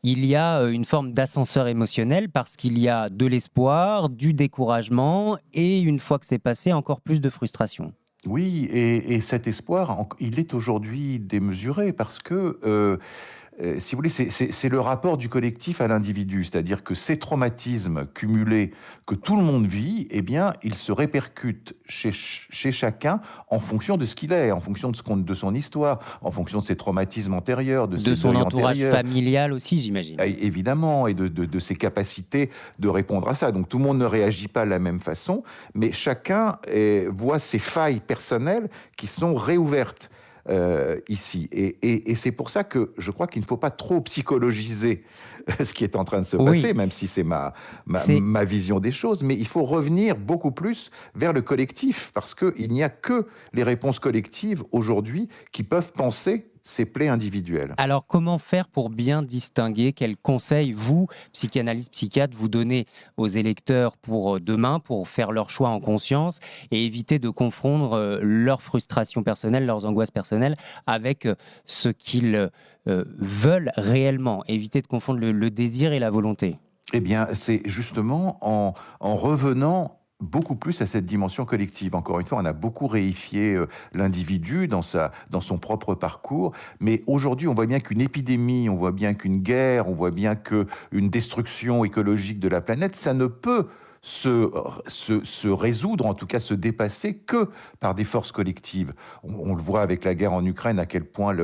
il y a une forme d'ascenseur émotionnel parce qu'il y a de l'espoir, du découragement et une fois que c'est passé, encore plus de frustration. Oui, et cet espoir, il est aujourd'hui démesuré parce que, si vous voulez, c'est le rapport du collectif à l'individu. C'est-à-dire que ces traumatismes cumulés que tout le monde vit, eh bien, ils se répercutent chez chacun en fonction de ce qu'il est, en fonction de son histoire, en fonction de ses traumatismes antérieurs, de De ses son deuils entourage antérieurs. familial aussi, j'imagine. Évidemment, et de ses capacités de répondre à ça. Donc tout le monde ne réagit pas de la même façon, mais chacun voit ses failles personnelles qui sont réouvertes ici. Et c'est pour ça que je crois qu'il ne faut pas trop psychologiser ce qui est en train de se Oui, passer, même si c'est c'est ma vision des choses, mais il faut revenir beaucoup plus vers le collectif, parce qu'il n'y a que les réponses collectives aujourd'hui qui peuvent penser ces plaies individuelles. alors comment faire pour bien distinguer? Quels conseils vous, psychanalyste, psychiatre, vous donnez aux électeurs pour, demain, pour faire leur choix en conscience et éviter de confondre, leurs frustrations personnelles, leurs angoisses personnelles avec, ce qu'ils, veulent réellement? Éviter de confondre le désir et la volonté. Eh bien, c'est justement en revenant beaucoup plus à cette dimension collective. Encore une fois, on a beaucoup réifié l'individu dans son propre parcours, mais aujourd'hui, on voit bien qu'une épidémie, on voit bien qu'une guerre, on voit bien qu'une destruction écologique de la planète, ça ne peut se résoudre, en tout cas se dépasser, que par des forces collectives. On le voit avec la guerre en Ukraine, à quel point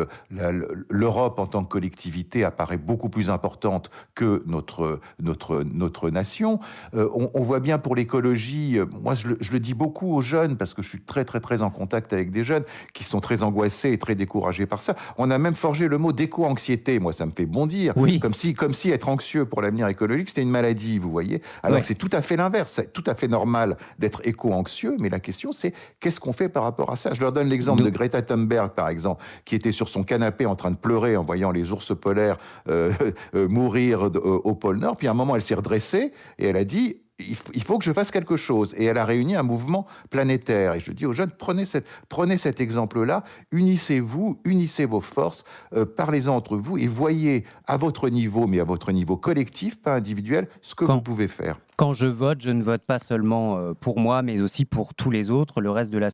l'Europe en tant que collectivité apparaît beaucoup plus importante que notre nation. On voit bien pour l'écologie, moi je le dis beaucoup aux jeunes, parce que je suis très très très en contact avec des jeunes qui sont très angoissés et très découragés par ça. On a même forgé le mot d'éco-anxiété, moi ça me fait bondir, Oui, comme si être anxieux pour l'avenir écologique c'était une maladie, vous voyez. Alors que ouais. c'est tout à fait l'inverse, c'est tout à fait normal d'être éco-anxieux, mais la question c'est qu'est-ce qu'on fait par rapport à ça. Je leur donne l'exemple de Do Greta Thunberg par exemple, qui était sur son canapé en train de pleurer en voyant les ours polaires euh, mourir au pôle Nord. Puis à un moment, elle s'est redressée et elle a dit il faut que je fasse quelque chose. Et elle a réuni un mouvement planétaire. Et je dis aux jeunes, prenez cet exemple-là, unissez-vous, unissez vos forces, parlez-en entre vous et voyez à votre niveau, mais à votre niveau collectif, pas individuel, ce que vous quand pouvez faire. quand je vote, je ne vote pas seulement, pour moi, mais aussi pour tous les autres, le reste de la